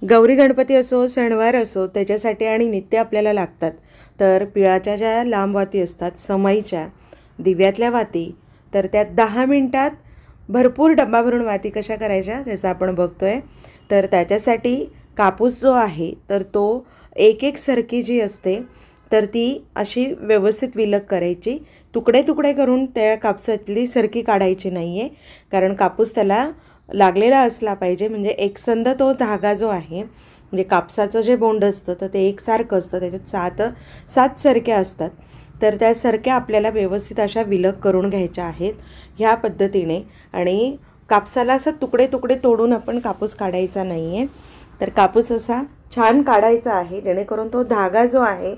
गौरी गणपती असो, सणवार असो, त्याच्यासाठी आणि नित्य आपल्याला लागतात. तर पिळाच्या ज्या लांब वाती असतात, समाईच्या दिव्यातल्या वाती, तर त्या 10 मिनटात भरपूर डब्बा भरून वाती कशा करायच्या त्याचं आपण बघतोय. तर त्याच्यासाठी कापूस जो आहे तर तो एक एक सरकी जी असते तर ती अशी व्यवस्थित विलग करायची. तुकडे तुकडे करून त्या कापसातली सरकी काढायची नाही आहे, कारण कापूस त्याला लागलेला असला पाहिजे. म्हणजे एकसंध तो धागा जो आहे, म्हणजे कापसाचं जे बोंड असतं तर ते एकसारखं असतं, त्याच्यात सात सरक्या असतात. तर त्या सरक्या आपल्याला व्यवस्थित अशा विलग करून घ्यायच्या आहेत ह्या पद्धतीने. आणि कापसाला असं तुकडे तुकडे तोडून आपण कापूस काढायचा नाही आहे. तर कापूस असा छान काढायचा आहे, जेणेकरून तो धागा जो आहे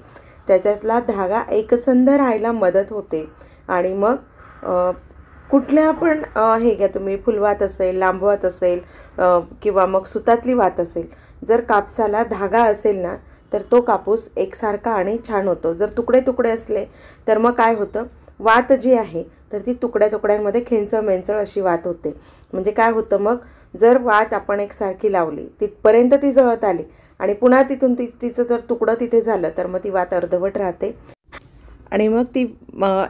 त्याच्यातला धागा एकसंध राहायला मदत होते. आणि मग कुठल्या पण हे घ्या तुम्ही, फुलवात असेल, लांबवात असेल किंवा मग सुतातली वात असेल, जर कापसाला धागा असेल ना तर तो कापूस एकसारखा आणि छान होतो. जर तुकडे तुकडे असले तर मग काय होतं, वात जी आहे तर ती तुकड्या तुकड्यांमध्ये खेंचळ मेंचळ अशी वात होते. म्हणजे काय होतं, मग जर वात आपण एकसारखी लावली, तिथपर्यंत ती जळत आली आणि पुन्हा तिथून तिचं जर तुकडं तिथे झालं तर मग ती वात अर्धवट राहते आणि मग ती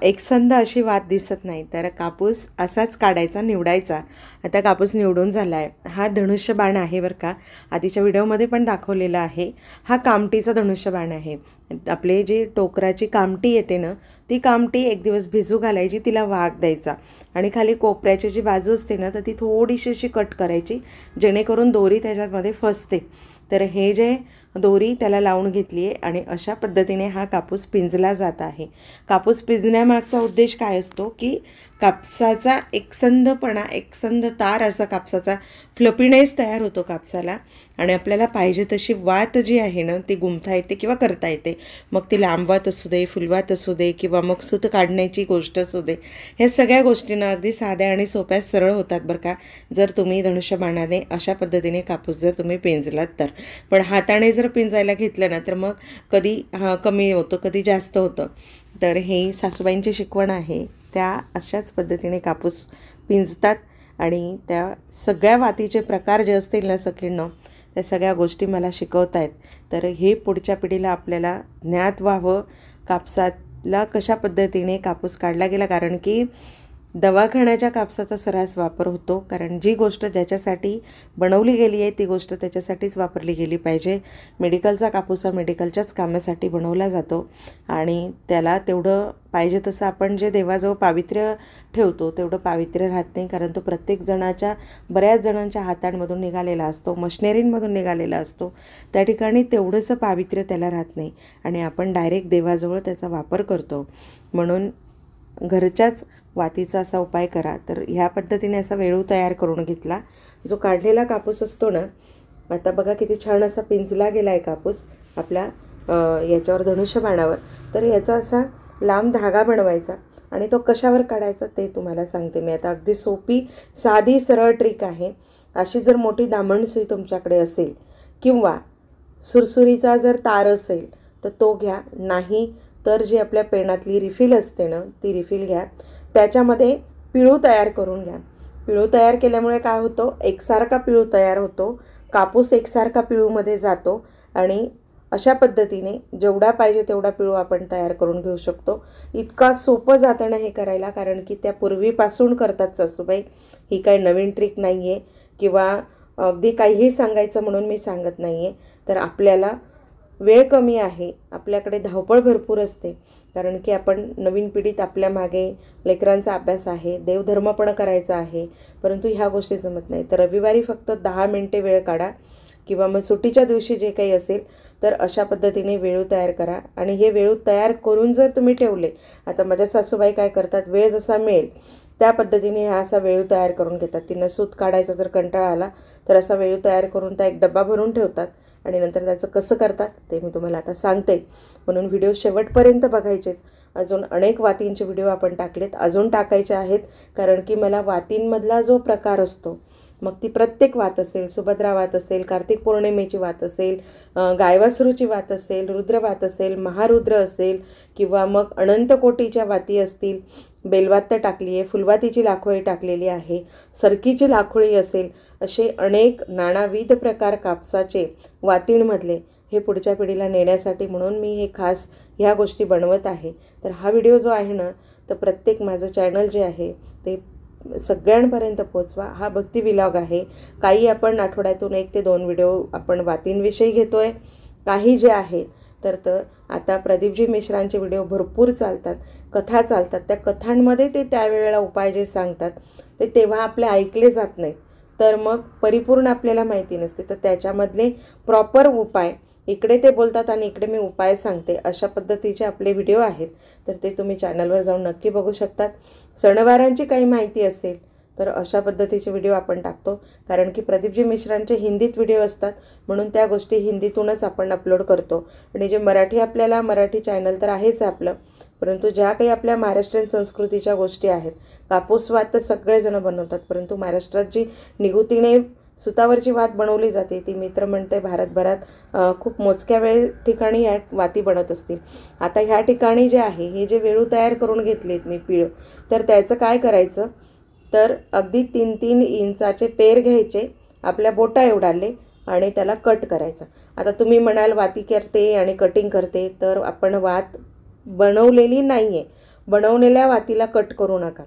एकसंध अशी वात दिसत नाही. तर कापूस असाच काढायचा, निवडायचा. आता कापूस निवडून झाला आहे. हा धनुष्यबाण आहे बरं का, आधीच्या व्हिडिओमध्ये पण दाखवलेला आहे. हा कामटीचा धनुष्यबाण आहे. आपले जी टोकराची कामटी येते ना, ती कामटी एक दिवस भिजू घालायची, तिला वाघ द्यायचा आणि खाली कोपऱ्याची जी बाजू असते ना तर ती थोडीशी अशी कट करायची, जेणेकरून दोरी त्याच्यामध्ये फसते. तर हे जे दोरी त्याला लावून घेतली आहे आणि अशा पद्धतीने हा कापूस पिंजला जात आहे. कापूस पिंजण्यामागचा उद्देश काय असतो की कापसाचा एकसंधपणा, एकसंध तार असा कापसाचा फ्लपीनेस तयार होतो कापसाला आणि आपल्याला पाहिजे तशी वात जी आहे ना ती गुंफता येते किंवा करता येते. मग ती लांबवात असू दे, फुलवात असू दे किंवा मग सूत काढण्याची गोष्ट असू दे, ह्या सगळ्या गोष्टींना अगदी साध्या आणि सोप्या सरळ होतात बरं का, जर तुम्ही धनुष्यबाणाने अशा पद्धतीने कापूस जर तुम्ही पिंजलात तर. पण हाताने जर पिंजायला घेतलं ना तर मग कधी कमी होतं, कधी जास्त होतं. तर हे सासूबाईंची शिकवण आहे, त्या अशाच पद्धतीने कापूस पिंजतात आणि त्या सगळ्या वातीचे प्रकार जे असतील ना सखींनो, त्या सगळ्या गोष्टी मला शिकवत आहेत. तर हे पुढच्या पिढीला आपल्याला ज्ञात व्हावं, कापसाला कशा पद्धतीने कापूस काढला गेला. कारण की दवाखान्याच्या कापसाचा सर्रास वापर होतो, कारण जी गोष्ट ज्याच्यासाठी बनवली गेली आहे ती गोष्ट त्याच्यासाठीच वापरली गेली पाहिजे. मेडिकलचा कापूस हा मेडिकलच्याच कामासाठी बनवला जातो आणि त्याला तेवढं पाहिजे तसं आपण जे देवाजवळ पावित्र्य ठेवतो तेवढं पावित्र्य राहत नाही, कारण तो प्रत्येक जणाच्या, बऱ्याच जणांच्या हातांमधून निघालेला असतो, मशिनरींमधून निघालेला असतो. त्या ठिकाणी तेवढंसं पावित्र्य त्याला राहत नाही आणि आपण डायरेक्ट देवाजवळ त्याचा वापर करतो. म्हणून घरच्याच वातीचा असा उपाय करा. तर ह्या पद्धतीने असा वेळू तयार करून घेतला. जो काढलेला कापूस असतो ना, आता बघा किती छान असा पिंजला गेला आहे कापूस आपल्या याच्यावर धनुष्यबाणावर. तर याचा असा लांब धागा बनवायचा आणि तो कशावर काढायचा ते तुम्हाला सांगते मी आता. अगदी सोपी साधी सरळ ट्रिक आहे. अशी जर मोठी दामणसुई तुमच्याकडे असेल किंवा सुरसुरीचा जर तार असेल तर तो घ्या, नाही तर जी आपल्या पेनातली रिफिल असते ना ती रिफिल घ्या. त्याच्यामध्ये पिळू तयार करून घ्या. पिळू तयार केल्यामुळे काय होतं, एकसारखा पिळू तयार होतो, कापूस एकसारखा पिळूमध्ये जातो आणि अशा पद्धतीने जेवढा पाहिजे तेवढा पिळू आपण तयार करून घेऊ शकतो. इतका सोपं जातं ना हे करायला, कारण की त्या पूर्वीपासून करतात सासूबाई. ही काही नवीन ट्रिक नाही आहे किंवा अगदी काहीही सांगायचं म्हणून मी सांगत नाही आहे. तर आपल्याला वेळ कमी आहे, आपल्याकडे धावपळ भरपूर असते, कारण की आपण नवीन पिढीत आपल्या मागे लेकरांचा अभ्यास आहे, देवधर्म पण करायचा आहे, परंतु ह्या गोष्टी जमत नाही. तर रविवारी फक्त 10 मिनटे वेळ काढा किंवा मग सुट्टीच्या दिवशी जे काही असेल तर अशा पद्धतीने वेळू तयार करा. आणि हे वेळू तयार करून जर तुम्ही ठेवले, आता माझ्या सासूबाई काय करतात, वेळ जसा मिळेल त्या पद्धतीने हा असा वेळू तयार करून घेतात. तिनं सूत काढायचा जर कंटाळा आला तर असा वेळू तयार करून त्या एक डब्बा भरून ठेवतात आणि नंतर त्याचं कसं करतात ते मी तुम्हाला आता सांगते. म्हणून व्हिडिओ शेवटपर्यंत बघायचे. अजून अनेक वातींचे व्हिडिओ आपण टाकलेत, अजून टाकायचे आहेत, कारण की मला वातींमधला जो प्रकार असतो, मग ती प्रत्येक वात असेल, सुभद्रा वात असेल, कार्तिक पौर्णिमेची वात असेल, गायवासरूची वात असेल, रुद्र वात असेल, महारुद्र असेल किंवा मग अनंत कोटीच्या वाती असतील, बेलवात टाकली आहे, फुलवातीची लाखोळी टाकलेली आहे, सरकीची लाखोळी असेल, असे अनेक नानाविध प्रकार कापसाचे वातीणमधले हे पुढच्या पिढीला नेण्यासाठी म्हणून मी हे खास ह्या गोष्टी बनवत आहे. तर हा व्हिडिओ जो आहे ना, तर प्रत्येक माझं चॅनल जे आहे ते सगळ्यांपर्यंत पोचवा. हा भक्ती व्लॉग आहे. काही आपण आठवड्यातून 1 ते 2 व्हिडिओ आपण वातींविषयी घेतोय. काही जे आहे तर आता प्रदीपजी मिश्रांचे व्हिडिओ भरपूर चालतात, कथा चालतात. त्या कथांमध्ये ते त्यावेळेला उपाय जे सांगतात ते तेव्हा आपले ऐकले जात नाहीत, तर मग परिपूर्ण आपल्याला माहिती नसते. तर त्याच्यामधले प्रॉपर उपाय इकडे ते बोलतात आणि इकडे मी उपाय सांगते, अशा पद्धतीचे आपले व्हिडिओ आहेत. तर ते तुम्ही चॅनलवर जाऊन नक्की बघू शकतात. सणवारांची काही माहिती असेल तर अशा पद्धतीचे व्हिडिओ आपण टाकतो, कारण की प्रदीपजी मिश्रांचे हिंदीत व्हिडिओ असतात म्हणून त्या गोष्टी हिंदीतूनच आपण अपलोड करतो. आणि जे मराठी, आपल्याला मराठी चॅनल तर आहेच आपलं, परंतु ज्या काही आपल्या महाराष्ट्रीयन संस्कृतीच्या गोष्टी आहेत, कापूस वात तर सगळेजण बनवतात, परंतु महाराष्ट्रात जी निगुतीने सुतावरची वात बनवली जाते ती मी तर म्हणते भारतभरात खूप मोजक्या ठिकाणी या वाती बनत असतील. आता ह्या ठिकाणी जे आहे हे जे वेळू तयार करून घेतलेत मी पीळ, तर त्याचं काय करायचं, तर अगदी 3-3 इंचाचे पेर घ्यायचे, आपल्या बोटा एवढाले, आणि त्याला कट करायचं. आता तुम्ही म्हणाल वाती करते आणि कटिंग करते, तर आपण वात बनवलेली नाही आहे. बनवलेल्या वातीला कट करू नका.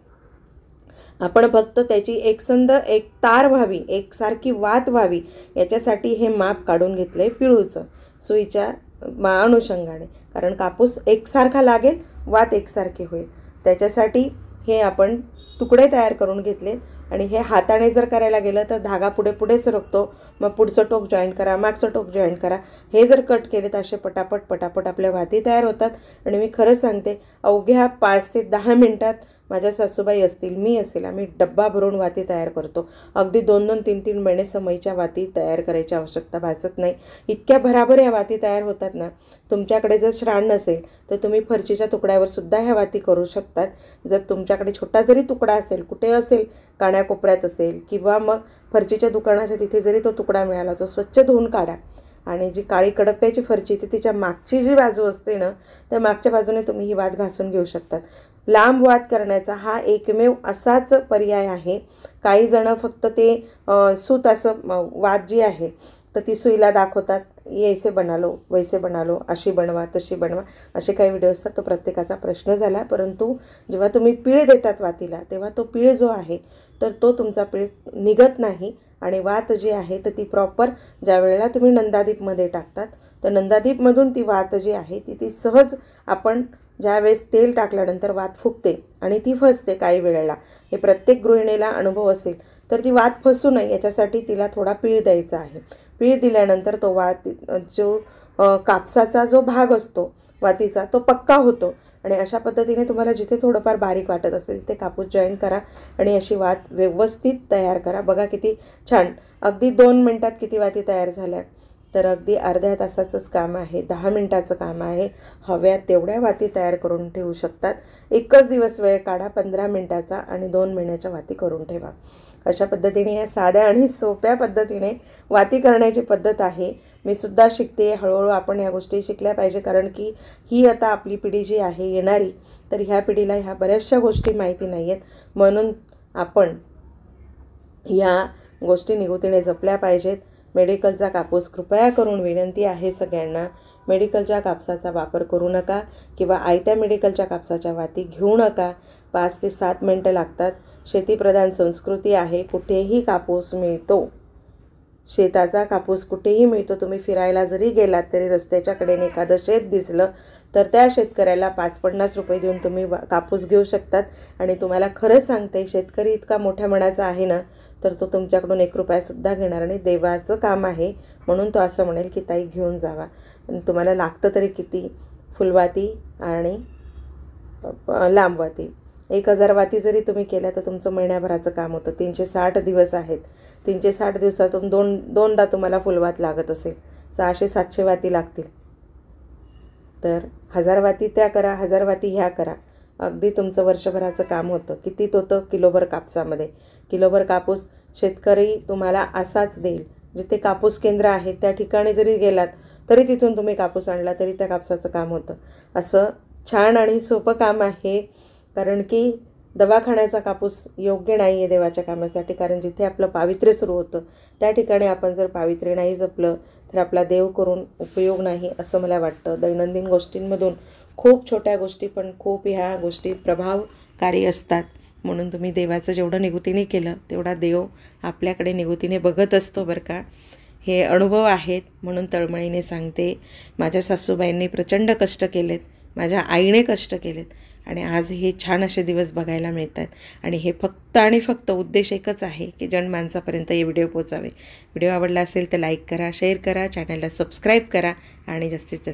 आपण फक्त त्याची एकसंध एक तार व्हावी, एकसारखी वात व्हावी याच्यासाठी हे माप काढून घेतलं आहे पिळूचं, सुईच्या अनुषंगाने. कारण कापूस एकसारखा लागेल, वात एकसारखी होईल, त्याच्यासाठी हे आपण तुकडे तयार करून घेतले. आणि हे हाताने जर करायला गेलं तर धागा पुढे पुढे सरकतो, मग पुढचं टोक जॉईंट करा, मागचं टोक जॉईंट करा. हे जर कट केले तर असे पटापट आपल्या वाती तयार होतात. आणि मी खरं सांगते, अवघ्या 5 ते 10 मिनटात माझ्या सासूबाई असतील, मी असेल, आम्ही डब्बा भरून वाती तयार करतो. अगदी 2-2, 3-3 महिने समईच्या वाती तयार करायची आवश्यकता भासत नाही. इतक्या भराभर या वाती तयार होतात ना. तुमच्याकडे जर श्राण नसेल तर तुम्ही फरचीच्या तुकड्यावर सुद्धा ह्या वाती करू शकतात. जर तुमच्याकडे छोटा जरी तुकडा असेल, कुठे असेल, काण्याकोपऱ्यात असेल, किंवा मग फरचीच्या दुकानाच्या तिथे जरी तो तुकडा मिळाला, तो स्वच्छ धुवून काढा. आणि जी काळी कडप्प्याची फरची ती तिच्या मागची जी बाजू असते ना, त्या मागच्या बाजूने तुम्ही ही वात घासून घेऊ शकतात. लांब वात करण्याचा हा एकमेव असाच पर्याय आहे. काही जण फक्त ते सूत असं वात जी आहे तर ती सुईला दाखवतात, ऐसे बना लो, वैसे बना लो, अशी बनवा, तशी बनवा, असे काही व्हिडिओ असतात. तो प्रत्येकाचा प्रश्न झाला. परंतु जेव्हा तुम्ही पीळ देतात वातीला, तेव्हा तो पीळ जो आहे तर तो तुमचा पीळ निघत नाही. आणि वात जी आहे तर ती प्रॉपर ज्या वेळेला तुम्ही नंदादीपमध्ये टाकतात, तर नंदादीपमधून ती वात जी आहे ती सहज, आपण ज्यावेळेस तेल टाकल्यानंतर वात फुगते आणि ती फसते काही वेळेला. हे प्रत्येक गृहिणीला अनुभव असेल. तर ती वात फसू नये याच्यासाठी तिला थोडा पीळ द्यायचा आहे. पीळ दिल्यानंतर तो वात जो कापसाचा जो भाग असतो वातीचा तो पक्का होतो. आणि अशा पद्धतीने तुम्हाला जिथे थोडंफार बारीक वाटत असेल ते कापूस जॉईन करा आणि अशी वात व्यवस्थित तयार करा. बघा किती छान, अगदी 2 मिनटात किती वाती तयार झाल्या. तर अगदी अर्ध्या तासाचंच काम आहे, 10 मिनटाचं काम आहे. हव्यात तेवढ्या वाती तयार करून ठेवू शकतात. एकच दिवस वेळ काढा 15 मिनटाचा आणि 2 महिन्याच्या वाती करून ठेवा. अशा पद्धतीने या साध्या आणि सोप्या पद्धतीने वाती करण्याची पद्धत आहे. मी सुद्धा शिकते, हळूहळू आपण ह्या गोष्टी शिकल्या पाहिजे, कारण की ही आता आपली पिढी जी आहे येणारी, तर ह्या पिढीला ह्या बऱ्याचशा गोष्टी माहिती नाही आहेत. म्हणून आपण या गोष्टी निगुतीने जपल्या पाहिजेत. मेडिकलचा कापूस कृपया करून विनंती आहे सगळ्यांना, मेडिकलच्या कापसाचा वापर करू नका किंवा आयत्या मेडिकलच्या कापसाच्या वाती घेऊ नका. 5 ते 7 मिनटं लागतात. शेतीप्रधान संस्कृती आहे, कुठेही कापूस मिळतो, शेताचा कापूस कुठेही मिळतो. तुम्ही फिरायला जरी गेलात तरी रस्त्याच्या कडेने एखादं शेत दिसलं तर त्या शेतकऱ्याला 5-50 रुपये देऊन तुम्ही कापूस घेऊ शकतात. आणि तुम्हाला खरंच सांगते, शेतकरी इतका मोठ्या मनाचा आहे ना, तर तो तुमच्याकडून 1 रुपयासुद्धा घेणार नाही. देवाचं काम आहे म्हणून तो असं म्हणेल की ताई घेऊन जावा. तुम्हाला लागतं तरी किती, फुलवाती आणि लांबवाती. 1000 वाती जरी तुम्ही केल्या तर तुमचं महिन्याभराचं काम होतं. 360 दिवस आहेत. 360 दिवसातून दोनदा तुम्हाला फुलवात लागत असेल, 600-700 वाती लागतील. तर 1000 वाती त्या करा, 1000 वाती ह्या करा, अगदी तुमचं वर्षभराचं काम होतं. कितीत होतं? किलोभर कापसामध्ये. किलोभर कापूस शेतकरी तुम्हाला असाच देईल. जिथे कापूस केंद्र आहे त्या ठिकाणी जरी गेलात तरी तिथून तुम्ही कापूस आणला तरी त्या कापसाचं काम होतं. असं छान आणि सोपं काम आहे. कारण की दवाखान्याचा कापूस योग्य नाही आहे देवाच्या कामासाठी, कारण जिथे आपलं पावित्र्य सुरू होतं त्या ठिकाणी आपण जर पावित्र्य नाही जपलं तर आपला देव करून उपयोग नाही असं मला वाटतं. दैनंदिन गोष्टींमधून खूप छोट्या गोष्टी पण खूप ह्या गोष्टी प्रभावकारी असतात. म्हणून तुम्ही देवाचं जेवढं निगुतीने केलं तेवढा देव आपल्याकडे निगुतीने बघत असतो बरं का. हे अनुभव आहेत म्हणून तळमळीने सांगते. माझ्या सासूबाईंनी प्रचंड कष्ट केलेत, माझ्या आईने कष्ट केलेत आणि आज हे छान असे दिवस बघायला मिळत आहेत. आणि हे फक्त आणि फक्त उद्देश एकच आहे की जनमानसापर्यंत हे व्हिडिओ पोचावे. व्हिडिओ आवडला असेल तर लाईक करा, शेअर करा, चॅनलला सबस्क्राईब करा आणि जास्तीत जास्त